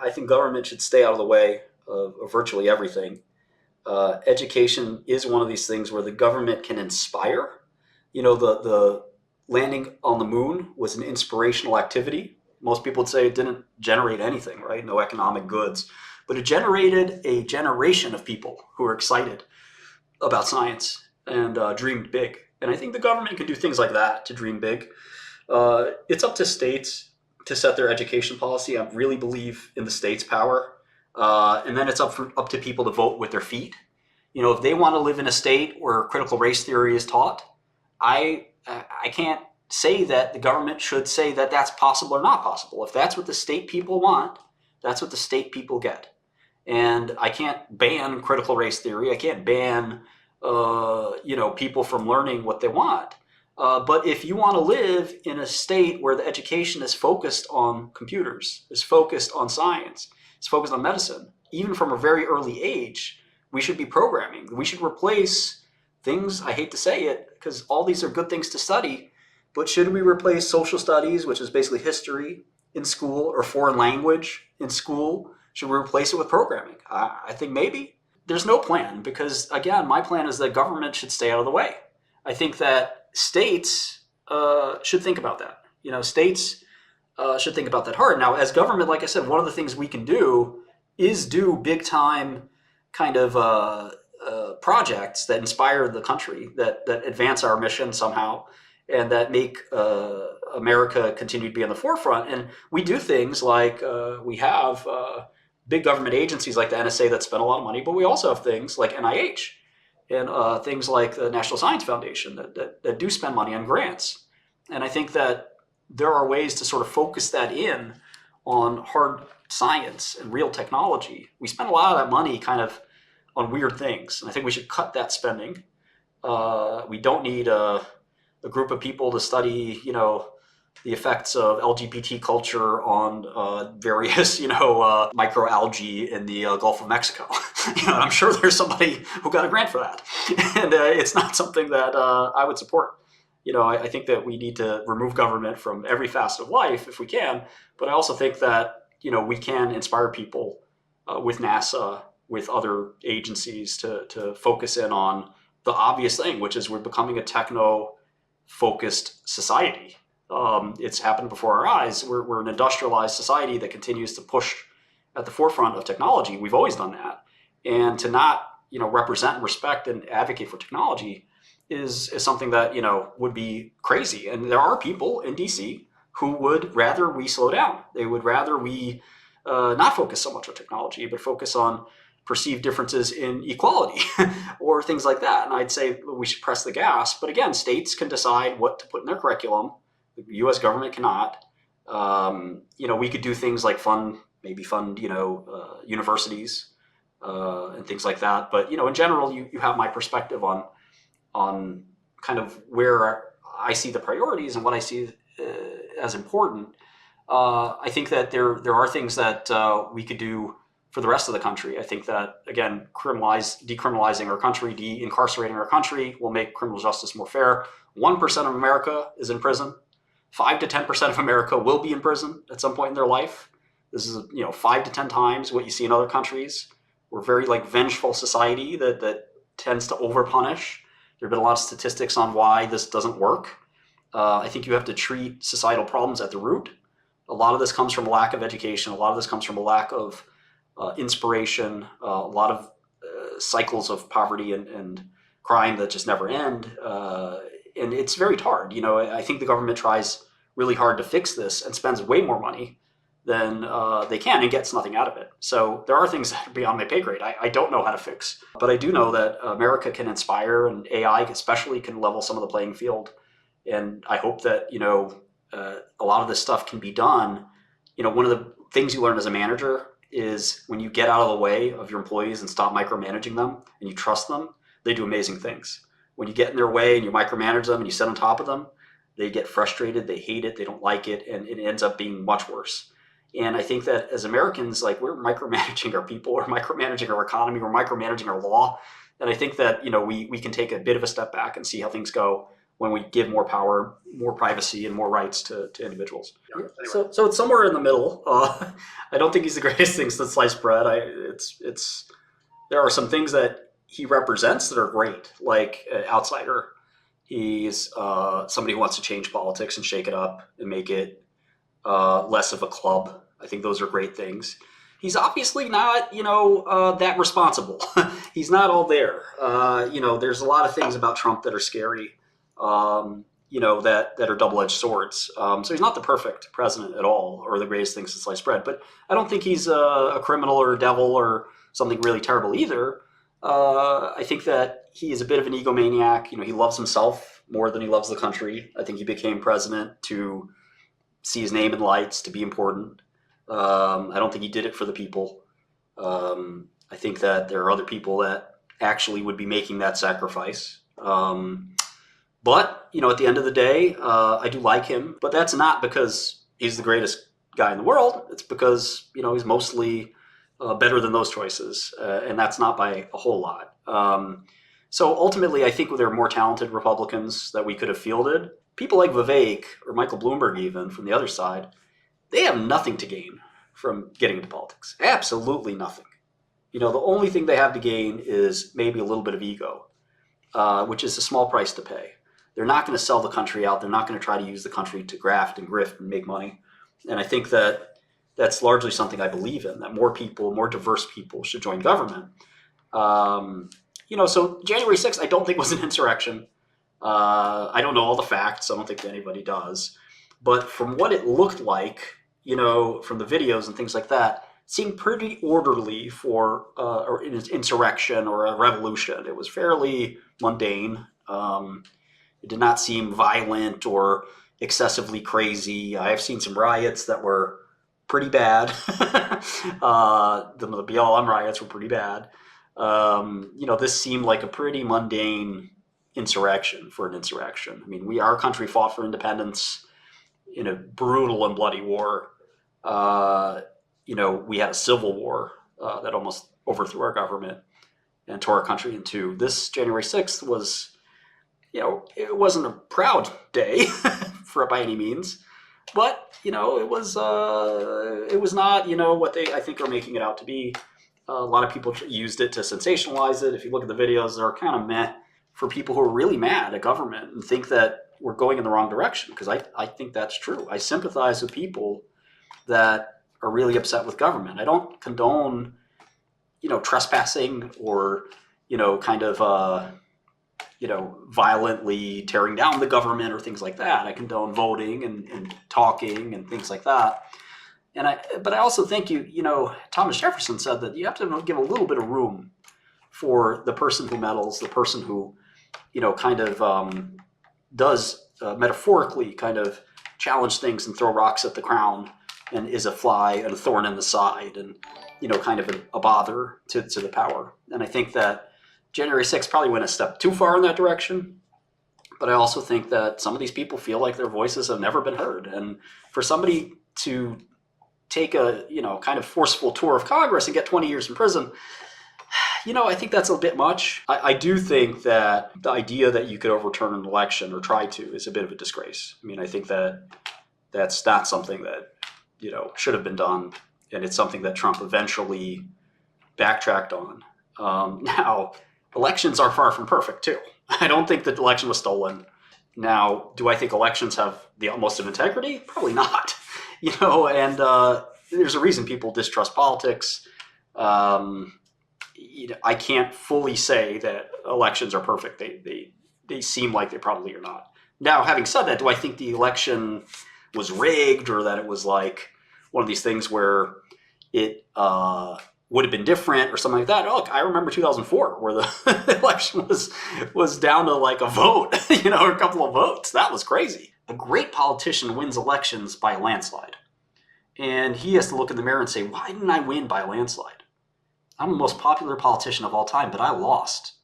I think government should stay out of the way of virtually everything. Education is one of these things where the government can inspire. The landing on the moon was an inspirational activity. Most people would say it didn't generate anything, right? No economic goods. But it generated a generation of people who are excited about science and dreamed big. And I think the government can do things like that to dream big. It's up to states to set their education policy. I really believe in the state's power. And then it's up to people to vote with their feet. If they want to live in a state where critical race theory is taught, I can't say that the government should say that that's possible or not possible. If that's what the state people want, that's what the state people get. And I can't ban critical race theory. I can't ban people from learning what they want. But if you want to live in a state where the education is focused on computers, is focused on science, is focused on medicine, even from a very early age, we should be programming. We should replace things, I hate to say it, because all these are good things to study, but should we replace social studies, which is basically history, in school, or foreign language in school? Should we replace it with programming? I think maybe. There's no plan because, again, my plan is that government should stay out of the way. I think that states should think about that. States should think about that hard. Now, as government, like I said, one of the things we can do is do big time kind of projects that inspire the country, that advance our mission somehow, and that make America continue to be on the forefront. And we do things like we have big government agencies like the NSA that spend a lot of money, but we also have things like NIH and things like the National Science Foundation that do spend money on grants. And I think that there are ways to sort of focus that in on hard science and real technology. We spend a lot of that money kind of on weird things, and I think we should cut that spending. We don't need a group of people to study, the effects of LGBT culture on various, microalgae in the Gulf of Mexico. And I'm sure there's somebody who got a grant for that, and it's not something that I would support. I think that we need to remove government from every facet of life if we can, but I also think that we can inspire people with NASA, with other agencies to focus in on the obvious thing, which is we're becoming a techno-focused society. It's happened before our eyes. We're an industrialized society that continues to push at the forefront of technology. We've always done that. And to not, represent and respect and advocate for technology is something that, would be crazy. And there are people in DC who would rather we slow down. They would rather we not focus so much on technology, but focus on perceived differences in equality or things like that. And I'd say we should press the gas. But again, states can decide what to put in their curriculum. The U.S. government cannot. We could do things like fund universities and things like that. But, in general, you have my perspective on kind of where I see the priorities and what I see as important. I think that there are things that we could do for the rest of the country. I think that, again, decriminalizing our country, de-incarcerating our country will make criminal justice more fair. 1% of America is in prison. 5 to 10% of America will be in prison at some point in their life. This is 5 to 10 times what you see in other countries. We're very vengeful society that tends to overpunish. There have been a lot of statistics on why this doesn't work. I think you have to treat societal problems at the root. A lot of this comes from a lack of education. A lot of this comes from a lack of inspiration, a lot of cycles of poverty and crime that just never end. And it's very hard. I think the government tries really hard to fix this and spends way more money than they can and gets nothing out of it. So there are things that are beyond my pay grade. I don't know how to fix, but I do know that America can inspire, and AI especially can level some of the playing field. And I hope that, a lot of this stuff can be done. One of the things you learn as a manager is when you get out of the way of your employees and stop micromanaging them and you trust them, they do amazing things. When you get in their way and you micromanage them and you sit on top of them, they get frustrated, they hate it, they don't like it, and it ends up being much worse. And I think that as Americans, we're micromanaging our people, we're micromanaging our economy, we're micromanaging our law. And I think that, we can take a bit of a step back and see how things go when we give more power, more privacy, and more rights to individuals. Yeah, anyway. So it's somewhere in the middle. I don't think he's the greatest thing since sliced bread. There are some things that he represents that are great, like an outsider. He's somebody who wants to change politics and shake it up and make it less of a club. I think those are great things. He's obviously not, that responsible. He's not all there. There's a lot of things about Trump that are scary, that are double-edged swords. So he's not the perfect president at all, or the greatest thing since sliced bread. But I don't think he's a criminal or a devil or something really terrible either. I think that he is a bit of an egomaniac. He loves himself more than he loves the country. I think he became president to see his name in lights, to be important. I don't think he did it for the people. I think that there are other people that actually would be making that sacrifice. But, at the end of the day, I do like him. But that's not because he's the greatest guy in the world. It's because, he's mostly better than those choices. And that's not by a whole lot. So ultimately, I think there are more talented Republicans that we could have fielded. People like Vivek or Michael Bloomberg even from the other side, they have nothing to gain from getting into politics. Absolutely nothing. The only thing they have to gain is maybe a little bit of ego, which is a small price to pay. They're not going to sell the country out. They're not going to try to use the country to graft and grift and make money. And I think that that's largely something I believe in, that more people, more diverse people should join government. So January 6th, I don't think was an insurrection. I don't know all the facts. I don't think anybody does. But from what it looked like, from the videos and things like that, it seemed pretty orderly for an insurrection or a revolution. It was fairly mundane. It did not seem violent or excessively crazy. I have seen some riots that were pretty bad. The BLM riots were pretty bad. This seemed like a pretty mundane insurrection for an insurrection. I mean, our country fought for independence in a brutal and bloody war. We had a civil war that almost overthrew our government and tore our country in two. This January 6th was, it wasn't a proud day for by any means, but it was not what they I think are making it out to be. A lot of people used it to sensationalize it. If you look at the videos, they're kind of meh for people who are really mad at government and think that we're going in the wrong direction, because I think that's true. I sympathize with people that are really upset with government. I don't condone, trespassing or, violently tearing down the government or things like that. I condone voting and talking and things like that. But I also think Thomas Jefferson said that you have to give a little bit of room for the person who meddles, the person who, does metaphorically kind of challenge things and throw rocks at the crown and is a fly and a thorn in the side and, kind of a bother to the power. And I think that January 6th probably went a step too far in that direction. But I also think that some of these people feel like their voices have never been heard. And for somebody to take a, kind of forceful tour of Congress and get 20 years in prison, I think that's a bit much. I do think that the idea that you could overturn an election or try to is a bit of a disgrace. I mean, I think that that's not something that, should have been done. And it's something that Trump eventually backtracked on. Now, elections are far from perfect, too. I don't think the election was stolen. Now, do I think elections have the utmost of integrity? Probably not. And there's a reason people distrust politics. I can't fully say that elections are perfect. They seem like they probably are not. Now, having said that, do I think the election was rigged or that it was like one of these things where it would have been different or something like that? Look, I remember 2004 where the election was down to like a vote, or a couple of votes. That was crazy. A great politician wins elections by a landslide. And he has to look in the mirror and say, why didn't I win by a landslide? I'm the most popular politician of all time, but I lost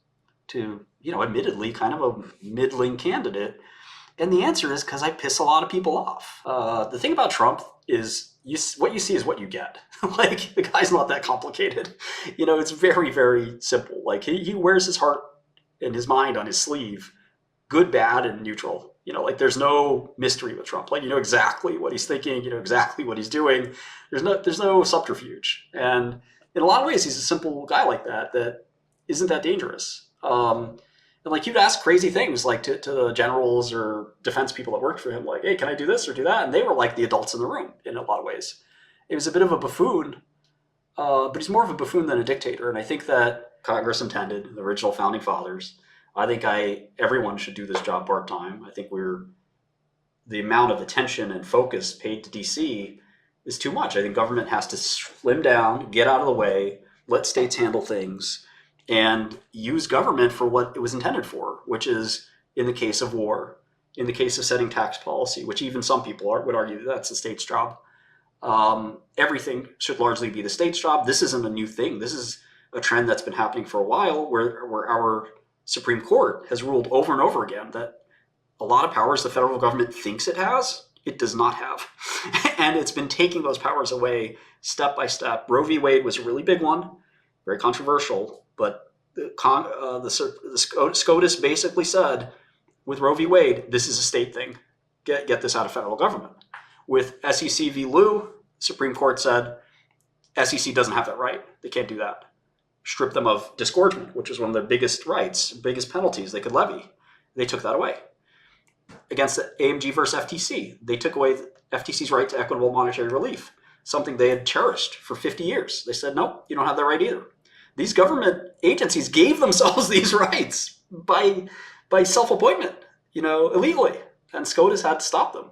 to, admittedly kind of a middling candidate. And the answer is because I piss a lot of people off. The thing about Trump is what you see is what you get. Like, the guy's not that complicated. It's very, very simple. Like, he wears his heart and his mind on his sleeve good, bad, and neutral. Like there's no mystery with Trump. Like you know exactly what he's thinking, you know exactly what he's doing. There's no subterfuge. And in a lot of ways, he's a simple guy like that isn't that dangerous. And like he'd ask crazy things like to the generals or defense people that worked for him, like, hey, can I do this or do that? And they were like the adults in the room in a lot of ways. It was a bit of a buffoon, but he's more of a buffoon than a dictator. And I think that Congress intended, the original founding fathers, I think everyone should do this job part-time. I think the amount of attention and focus paid to DC is too much. I think government has to slim down, get out of the way, let states handle things, and use government for what it was intended for, which is, in the case of war, in the case of setting tax policy, which even some people would argue that's the state's job. Everything should largely be the state's job. This isn't a new thing. This is a trend that's been happening for a while where our Supreme Court has ruled over and over again that a lot of powers the federal government thinks it has, it does not have. And it's been taking those powers away step by step. Roe v. Wade was a really big one, very controversial, but the SCOTUS basically said, with Roe v. Wade, this is a state thing. Get this out of federal government. With SEC v. Liu, Supreme Court said, SEC doesn't have that right. They can't do that. Strip them of disgorgement, which is one of their biggest rights, biggest penalties they could levy. They took that away. Against the AMG versus FTC, they took away the FTC's right to equitable monetary relief, something they had cherished for 50 years. They said, nope, you don't have that right either. These government agencies gave themselves these rights by self-appointment, illegally, and SCOTUS had to stop them.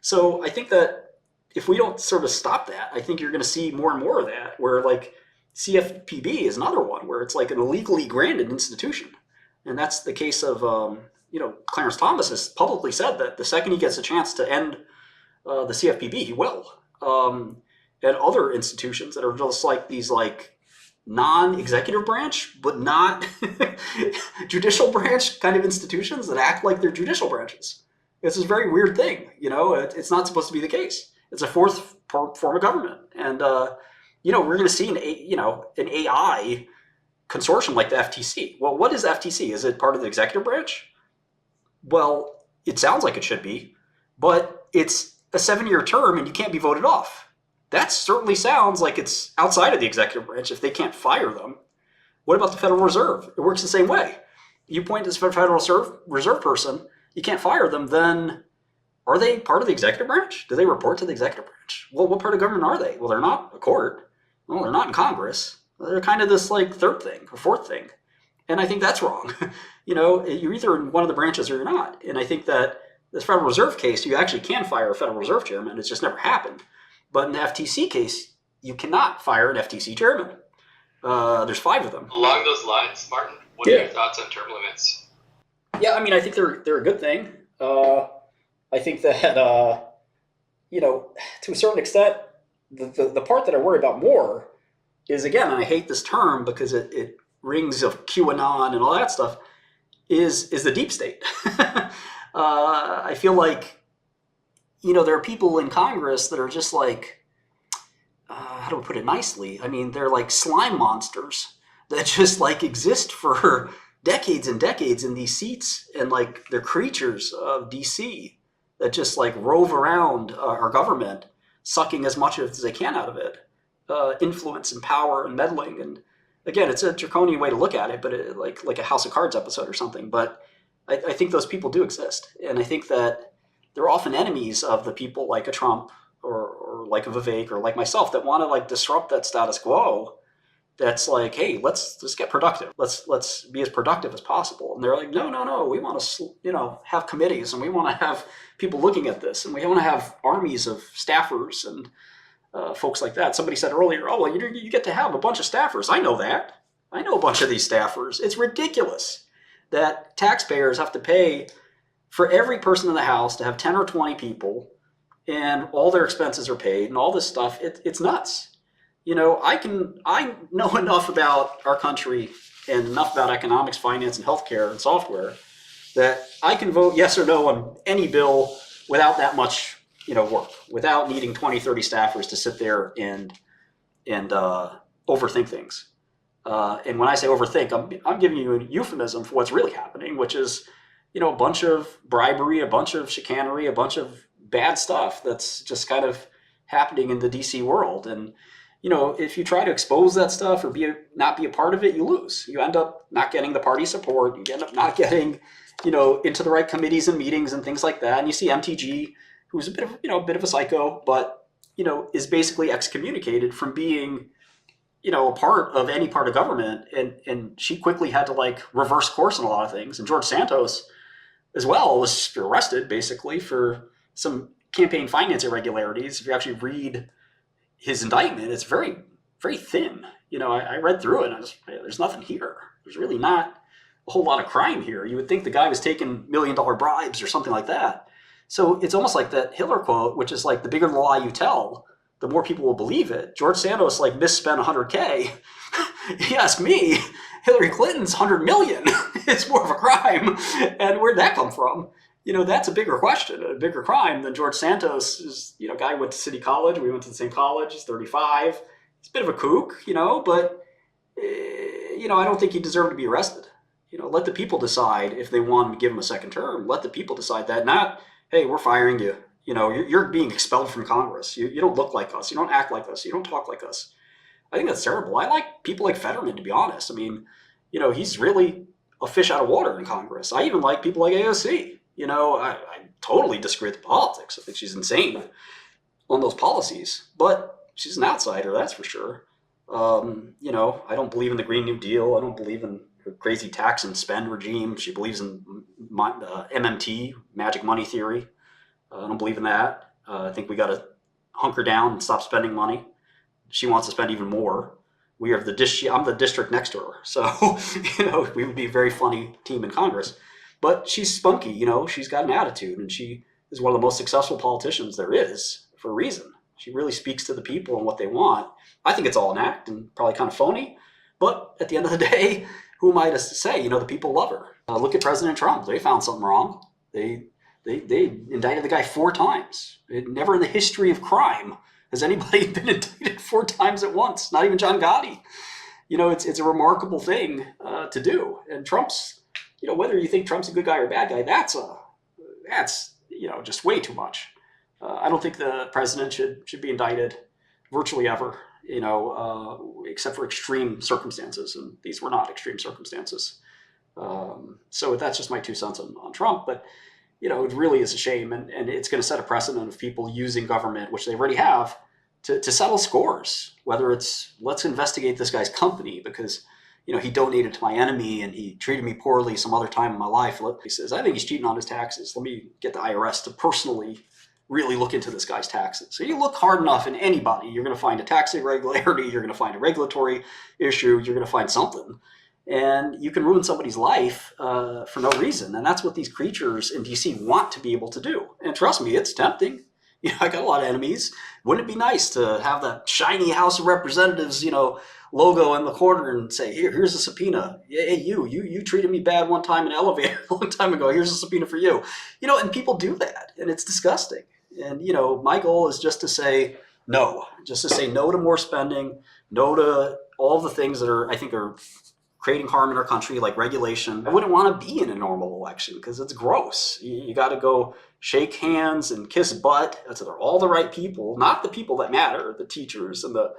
So I think that if we don't sort of stop that, I think you're going to see more and more of that, where like CFPB is another one where it's like an illegally granted institution. And that's the case of, Clarence Thomas has publicly said that the second he gets a chance to end the CFPB, he will. And other institutions that are just like these like non-executive branch, but not judicial branch kind of institutions that act like they're judicial branches. It's this very weird thing, it's not supposed to be the case. It's a fourth form of government. And, we're going to see an AI consortium like the FTC. Well, what is FTC? Is it part of the executive branch? Well, it sounds like it should be, but it's a 7-year term and you can't be voted off. That certainly sounds like it's outside of the executive branch if they can't fire them. What about the Federal Reserve? It works the same way. You point to the Federal Reserve person, you can't fire them, then are they part of the executive branch? Do they report to the executive branch? Well, what part of government are they? Well, they're not a court. Well, they're not in Congress. They're kind of this like third thing or fourth thing. And I think that's wrong. You're either in one of the branches or you're not. And I think that this Federal Reserve case, you actually can fire a Federal Reserve chairman. It's just never happened. But in the FTC case, you cannot fire an FTC chairman. There's 5 of them. Along those lines, Martin, what are your thoughts on term limits? Yeah, I mean, I think they're a good thing. I think that, to a certain extent, the part that I worry about more is, again, and I hate this term because it rings of QAnon and all that stuff, is the deep state. I feel like, there are people in Congress that are just like, how do I put it nicely? I mean, they're like slime monsters that just like exist for decades and decades in these seats, and like they're creatures of DC that just like rove around our government, sucking as much as they can out of it. Influence and power and meddling. And again, it's a draconian way to look at it, but like a House of Cards episode or something. But I think those people do exist. And I think that they're often enemies of the people like a Trump or like a Vivek or like myself that want to like disrupt that status quo. That's like, hey, let's just get productive. Let's be as productive as possible. And they're like, no, we want to, have committees and we want to have people looking at this and we want to have armies of staffers and folks like that. Somebody said earlier, oh, well, you get to have a bunch of staffers. I know that. I know a bunch of these staffers. It's ridiculous that taxpayers have to pay for every person in the house to have 10 or 20 people and all their expenses are paid and all this stuff. It's nuts. I know enough about our country and enough about economics, finance, and healthcare and software that I can vote yes or no on any bill without that much work, without needing 20, 30 staffers to sit there and overthink things. And when I say overthink, I'm giving you a euphemism for what's really happening, which is, a bunch of bribery, a bunch of chicanery, a bunch of bad stuff that's just kind of happening in the DC world. And, if you try to expose that stuff or not be a part of it, you lose. You end up not getting the party support. You end up not getting, into the right committees and meetings and things like that. And you see MTG, who's a bit of a psycho, but, is basically excommunicated from being, a part of any part of government. And she quickly had to reverse course on a lot of things. And George Santos as well was arrested basically for some campaign finance irregularities. If you actually read his indictment, it's very, very thin. I read through it and there's nothing here. There's really not a whole lot of crime here. You would think the guy was taking $1 million bribes or something like that. So it's almost like that Hitler quote, which is the bigger the lie you tell, the more people will believe it. George Santos misspent 100K. You ask me, Hillary Clinton's 100 million is more of a crime. And where'd that come from? That's a bigger question, a bigger crime than George Santos is, guy went to City College. We went to the same college. He's 35. He's a bit of a kook, but, I don't think he deserved to be arrested. Let the people decide if they want to give him a second term. Let the people decide that, not, hey, we're firing you. You're being expelled from Congress. You don't look like us. You don't act like us. You don't talk like us. I think that's terrible. I like people like Fetterman, to be honest. I mean, he's really a fish out of water in Congress. I even like people like AOC. I totally disagree with the politics. I think she's insane on those policies, but she's an outsider, that's for sure. I don't believe in the Green New Deal. I don't believe in her crazy tax and spend regime. She believes in MMT, magic money theory. I don't believe in that. I think we got to hunker down and stop spending money. She wants to spend even more. I'm the district next to her. So, we would be a very funny team in Congress. But she's spunky, she's got an attitude, and she is one of the most successful politicians there is for a reason. She really speaks to the people and what they want. I think it's all an act and probably kind of phony. But at the end of the day, who am I to say? The people love her. Look at President Trump. They found something wrong. They indicted the guy 4 times. Never in the history of crime has anybody been indicted 4 times at once. Not even John Gotti. It's a remarkable thing to do. And Trump's, whether you think Trump's a good guy or a bad guy, that's just way too much. I don't think the president should be indicted virtually ever, except for extreme circumstances. And these were not extreme circumstances. So that's just my 2 cents on Trump. But, it really is a shame. And it's going to set a precedent of people using government, which they already have, to settle scores. Whether it's, let's investigate this guy's company because, he donated to my enemy and he treated me poorly some other time in my life. He says, I think he's cheating on his taxes. Let me get the IRS to personally really look into this guy's taxes. So you look hard enough in anybody, you're going to find a tax irregularity, you're going to find a regulatory issue, you're going to find something. And you can ruin somebody's life for no reason. And that's what these creatures in DC want to be able to do. And trust me, it's tempting. I got a lot of enemies. Wouldn't it be nice to have that shiny House of Representatives, logo in the corner and say, here's a subpoena. Hey, you treated me bad one time in an elevator a long time ago. Here's a subpoena for you. And people do that, and it's disgusting. And, my goal is just to say no to more spending, no to all the things that I think are creating harm in our country, like regulation. I wouldn't want to be in a normal election because it's gross. You got to go shake hands and kiss butt. They're all the right people, not the people that matter, the teachers and the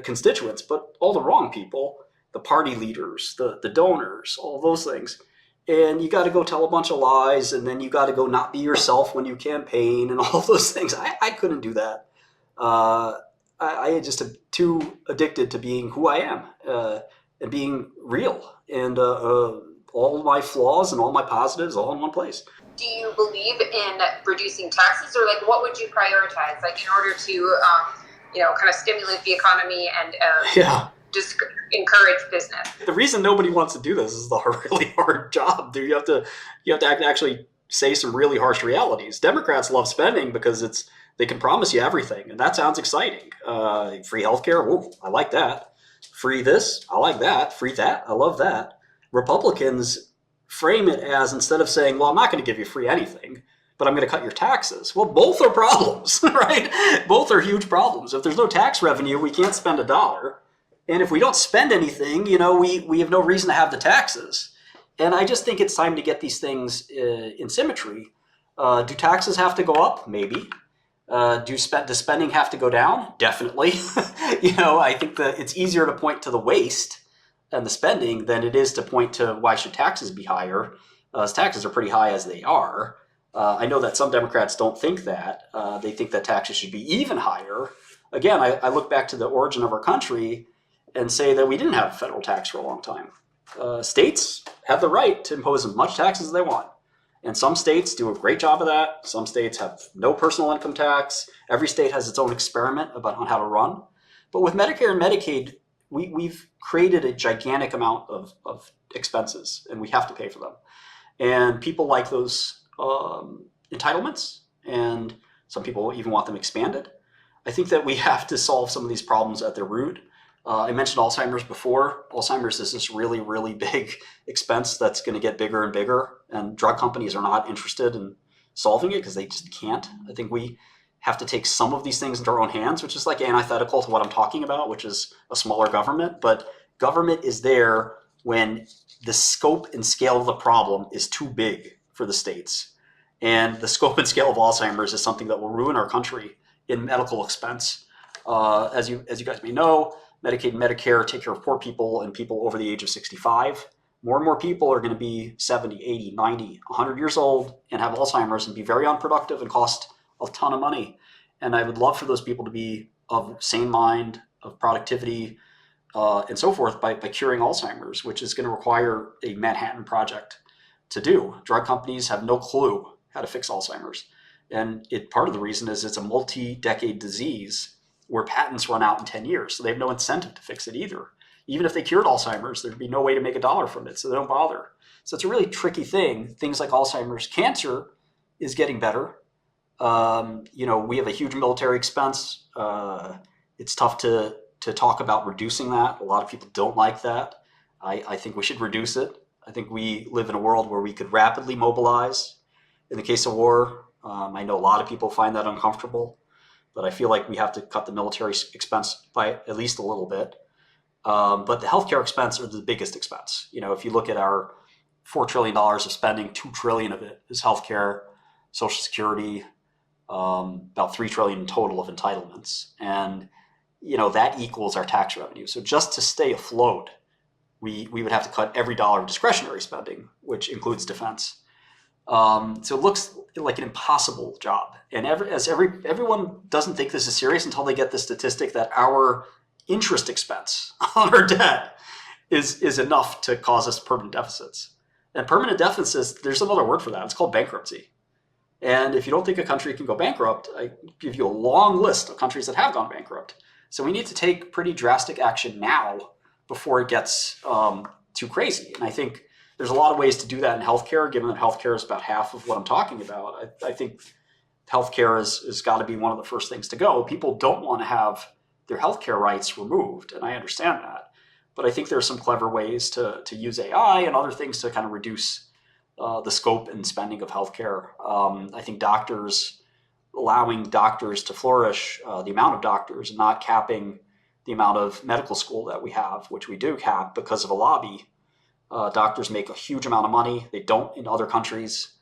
constituents, but all the wrong people, the party leaders, the donors, all those things. And you got to go tell a bunch of lies, and then you got to go not be yourself when you campaign and all those things. I couldn't do that. I just am too addicted to being who I am and being real, and all my flaws and all my positives all in one place. Do you believe in reducing taxes, or what would you prioritize, in order to kind of stimulate the economy and just encourage business? The reason nobody wants to do this is the really hard job. You have to actually say some really harsh realities. Democrats love spending because they can promise you everything, and that sounds exciting. Free healthcare, whoa, I like that. Free this, I like that. Free that, I love that. Republicans frame it as, instead of saying, well, I'm not going to give you free anything, but I'm going to cut your taxes. Well, both are problems, right? Both are huge problems. If there's no tax revenue, we can't spend $1. And if we don't spend anything, we have no reason to have the taxes. And I just think it's time to get these things in symmetry. Do taxes have to go up? Maybe. Does spending have to go down? Definitely. I think that it's easier to point to the waste and the spending than it is to point to why should taxes be higher, as taxes are pretty high as they are. I know that some Democrats don't think that. They think that taxes should be even higher. Again, I look back to the origin of our country and say that we didn't have a federal tax for a long time. States have the right to impose as much taxes as they want. And some states do a great job of that. Some states have no personal income tax. Every state has its own experiment on how to run. But with Medicare and Medicaid, we've created a gigantic amount of expenses, and we have to pay for them. And people like those entitlements, and some people even want them expanded. I think that we have to solve some of these problems at their root. I mentioned Alzheimer's before. Alzheimer's is this really, really big expense that's going to get bigger and bigger, and drug companies are not interested in solving it because they just can't. I think we have to take some of these things into our own hands, which is like antithetical to what I'm talking about, which is a smaller government. But government is there when the scope and scale of the problem is too big for the states. And the scope and scale of Alzheimer's is something that will ruin our country in medical expense. As you guys may know, Medicaid and Medicare take care of poor people and people over the age of 65. More and more people are going to be 70, 80, 90, 100 years old and have Alzheimer's and be very unproductive and cost a ton of money. And I would love for those people to be of sane mind, of productivity, and so forth by curing Alzheimer's, which is going to require a Manhattan Project to do. Drug companies have no clue how to fix Alzheimer's. And part of the reason is it's a multi-decade disease where patents run out in 10 years. So they have no incentive to fix it either. Even if they cured Alzheimer's, there'd be no way to make $1 from it, so they don't bother. So it's a really tricky thing. Things like Alzheimer's. Cancer is getting better. We have a huge military expense. It's tough to talk about reducing that. A lot of people don't like that. I think we should reduce it. I think we live in a world where we could rapidly mobilize in the case of war. I know a lot of people find that uncomfortable, but I feel like we have to cut the military expense by at least a little bit. But the healthcare expense are the biggest expense. If you look at our $4 trillion of spending, $2 trillion of it is healthcare, Social Security, about $3 trillion in total of entitlements. And, that equals our tax revenue. So just to stay afloat, we would have to cut every dollar of discretionary spending, which includes defense. So it looks like an impossible job. And everyone doesn't think this is serious until they get the statistic that our interest expense on our debt is enough to cause us permanent deficits. And permanent deficits, there's another word for that. It's called bankruptcy. And if you don't think a country can go bankrupt, I give you a long list of countries that have gone bankrupt. So we need to take pretty drastic action now before it gets too crazy. And I think there's a lot of ways to do that in healthcare, given that healthcare is about half of what I'm talking about. I think healthcare has got to be one of the first things to go. People don't want to have their healthcare rights removed, and I understand that. But I think there are some clever ways to use AI and other things to kind of reduce the scope and spending of healthcare. I think allowing doctors to flourish, the amount of doctors, and not capping the amount of medical school that we have, which we do cap because of a lobby. Doctors make a huge amount of money. They don't in other countries.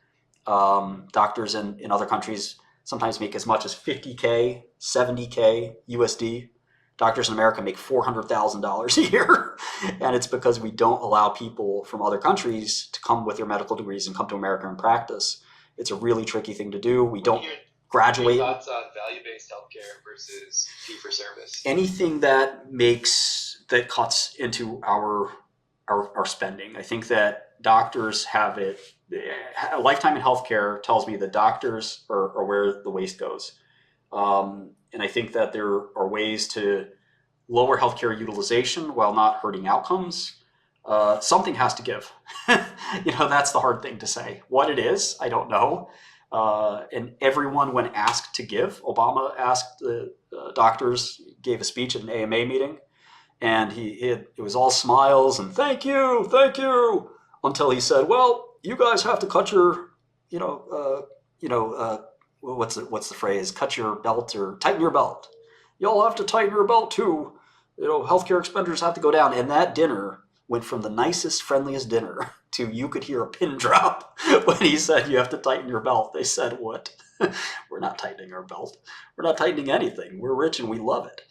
Doctors in other countries sometimes make as much as $50K, $70K USD. Doctors in America make $400,000 a year. And it's because we don't allow people from other countries to come with their medical degrees and come to America and practice. It's a really tricky thing to do. We don't graduate. Your thoughts on value-based healthcare versus fee-for-service? Anything that cuts into our spending. I think that doctors have it. A lifetime in healthcare tells me that doctors are where the waste goes. And I think that there are ways to lower healthcare utilization while not hurting outcomes. Something has to give. That's the hard thing to say. What it is, I don't know. And everyone, when asked to give, Obama asked the doctors, gave a speech at an AMA meeting. And it was all smiles and thank you, until he said, well, you guys have to cut your, what's the phrase? Cut your belt or tighten your belt. You all have to tighten your belt too. Healthcare expenditures have to go down. And that dinner went from the nicest, friendliest dinner to you could hear a pin drop when he said you have to tighten your belt. They said, what? We're not tightening our belt. We're not tightening anything. We're rich and we love it.